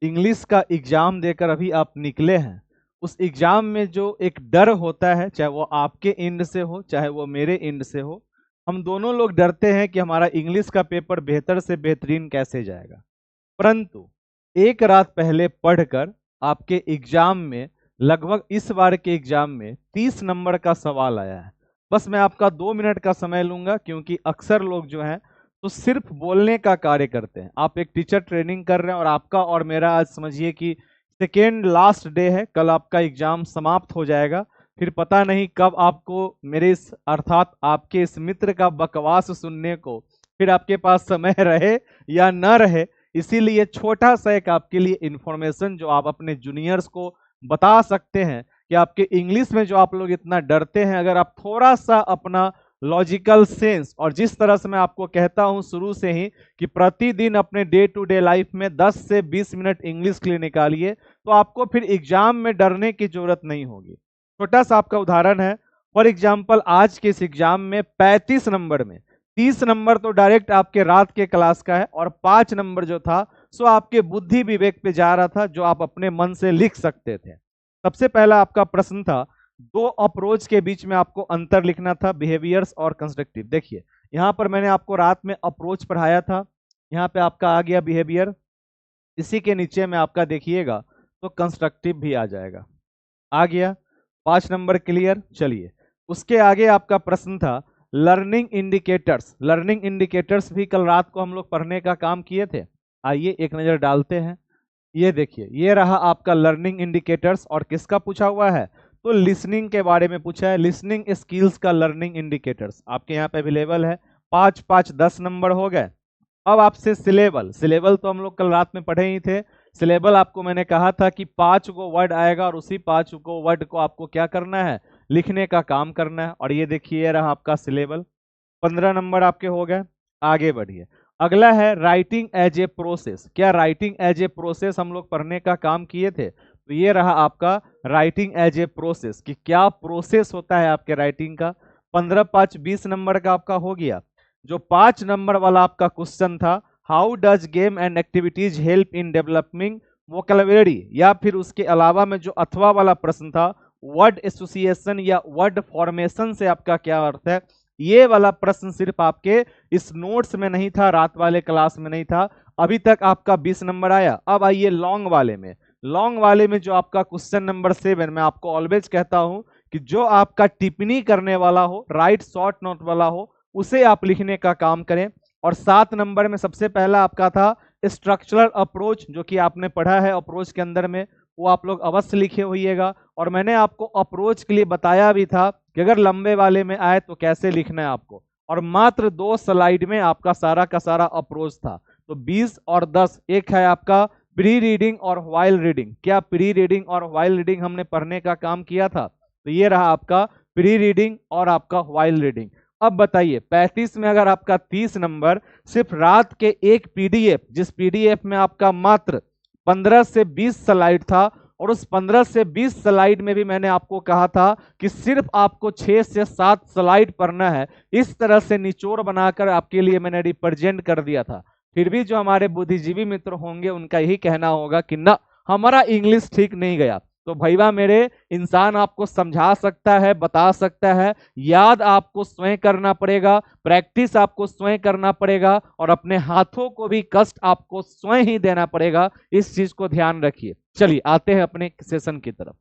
English का exam देकर अभी आप निकले हैं, उस एग्जाम में जो एक डर होता है, चाहे वो आपके एंड से हो चाहे वो मेरे एंड से हो, हम दोनों लोग डरते हैं कि हमारा इंग्लिश का पेपर बेहतर से बेहतरीन कैसे जाएगा। परंतु एक रात पहले पढ़कर आपके एग्जाम में, लगभग इस बार के एग्जाम में 30 नंबर का सवाल आया है। बस मैं आपका 2 मिनट का समय लूंगा, क्योंकि अक्सर लोग जो हैं तो सिर्फ बोलने का कार्य करते हैं। आप एक टीचर ट्रेनिंग कर रहे हैं और आपका और मेरा आज समझिए कि सेकेंड लास्ट डे है, कल आपका एग्जाम समाप्त हो जाएगा। फिर पता नहीं कब आपको मेरे इस अर्थात आपके इस मित्र का बकवास सुनने को फिर आपके पास समय रहे या न रहे। इसीलिए छोटा सा एक आपके लिए इंफॉर्मेशन जो आप अपने जूनियर्स को बता सकते हैं कि आपके इंग्लिश में जो आप लोग इतना डरते हैं, अगर आप थोड़ा सा अपना लॉजिकल सेंस, और जिस तरह से मैं आपको कहता हूं शुरू से ही कि प्रतिदिन अपने डे टू डे लाइफ में 10 से 20 मिनट इंग्लिश के लिए निकालिए, तो आपको फिर एग्जाम में डरने की जरूरत नहीं होगी। छोटा सा आपका उदाहरण है, फॉर एग्जाम्पल आज के इस एग्जाम में 35 नंबर में 30 नंबर तो डायरेक्ट आपके रात के क्लास का है, और 5 नंबर जो था सो आपके बुद्धि विवेक पे जा रहा था, जो आप अपने मन से लिख सकते थे। सबसे पहला आपका प्रश्न था, दो अप्रोच के बीच में आपको अंतर लिखना था, बिहेवियर्स और कंस्ट्रक्टिव। देखिए यहां पर मैंने आपको रात में अप्रोच पढ़ाया था, यहाँ पे आपका आ गया बिहेवियर, इसी के नीचे में आपका देखिएगा तो कंस्ट्रक्टिव भी आ जाएगा, आ गया 5 नंबर क्लियर। चलिए उसके आगे आपका प्रश्न था लर्निंग इंडिकेटर्स। लर्निंग इंडिकेटर्स भी कल रात को हम लोग पढ़ने का काम किए थे, आइए एक नजर डालते हैं। ये देखिए ये रहा आपका लर्निंग इंडिकेटर्स, और किसका पूछा हुआ है, तो लिसनिंग के बारे में पूछा है। लिसनिंग स्किल्स का लर्निंग इंडिकेटर्स आपके यहाँ पे अवेलेबल है। 5 5 10 नंबर हो गए। अब आपसे सिलेबल, सिलेबल तो हम लोग कल रात में पढ़े ही थे। सिलेबल आपको मैंने कहा था कि 5 गो वर्ड आएगा और उसी 5 गो वर्ड को आपको क्या करना है, लिखने का काम करना है। और ये देखिए ये रहा आपका सिलेबल, 15 नंबर आपके हो गए। आगे बढ़िए, अगला है राइटिंग एज ए प्रोसेस। क्या राइटिंग एज ए प्रोसेस हम लोग पढ़ने का काम किए थे? तो ये रहा आपका राइटिंग एज ए प्रोसेस, कि क्या प्रोसेस होता है आपके राइटिंग का। 15 5 20 नंबर का आपका हो गया। जो 5 नंबर वाला आपका क्वेश्चन था, how does game and activities help in developing vocabulary, या फिर उसके अलावा में जो अथवा वाला प्रश्न था, वर्ड एसोसिएशन या वर्ड फॉर्मेशन से आपका क्या अर्थ है। ये वाला प्रश्न सिर्फ आपके इस नोट्स में नहीं था, रात वाले क्लास में नहीं था। अभी तक आपका 20 नंबर आया। अब आइए लॉन्ग वाले में। लॉन्ग वाले में जो आपका क्वेश्चन नंबर 7, मैं आपको ऑलवेज कहता हूं कि जो आपका टिप्पणी करने वाला हो, राइट शॉर्ट नोट वाला हो, उसे आप लिखने का काम करें। और 7 नंबर में सबसे पहला आपका था स्ट्रक्चरल अप्रोच, जो कि आपने पढ़ा है अप्रोच के अंदर में, वो आप लोग अवश्य लिखे होइएगा। और मैंने आपको अप्रोच के लिए बताया भी था कि अगर लंबे वाले में आए तो कैसे लिखना है आपको। और मात्र 2 स्लाइड में आपका सारा का सारा अप्रोच था। तो 20 और 10, एक है आपका प्री रीडिंग और व्हाइल रीडिंग। क्या प्री रीडिंग और व्हाइल रीडिंग हमने पढ़ने का काम किया था? तो ये रहा आपका प्री रीडिंग और आपका व्हाइल रीडिंग। अब बताइए 35 में अगर आपका 30 नंबर सिर्फ रात के एक पीडीएफ, जिस पीडीएफ में आपका मात्र 15 से 20 स्लाइड था, और उस 15 से 20 स्लाइड में भी मैंने आपको कहा था कि सिर्फ आपको 6 से 7 स्लाइड पढ़ना है। इस तरह से निचोड़ बनाकर आपके लिए मैंने रिप्रेजेंट कर दिया था। फिर भी जो हमारे बुद्धिजीवी मित्र होंगे उनका यही कहना होगा कि ना, हमारा इंग्लिश ठीक नहीं गया। तो भैया मेरे, इंसान आपको समझा सकता है, बता सकता है, याद आपको स्वयं करना पड़ेगा, प्रैक्टिस आपको स्वयं करना पड़ेगा, और अपने हाथों को भी कष्ट आपको स्वयं ही देना पड़ेगा। इस चीज को ध्यान रखिए। चलिए आते हैं अपने सेशन की तरफ।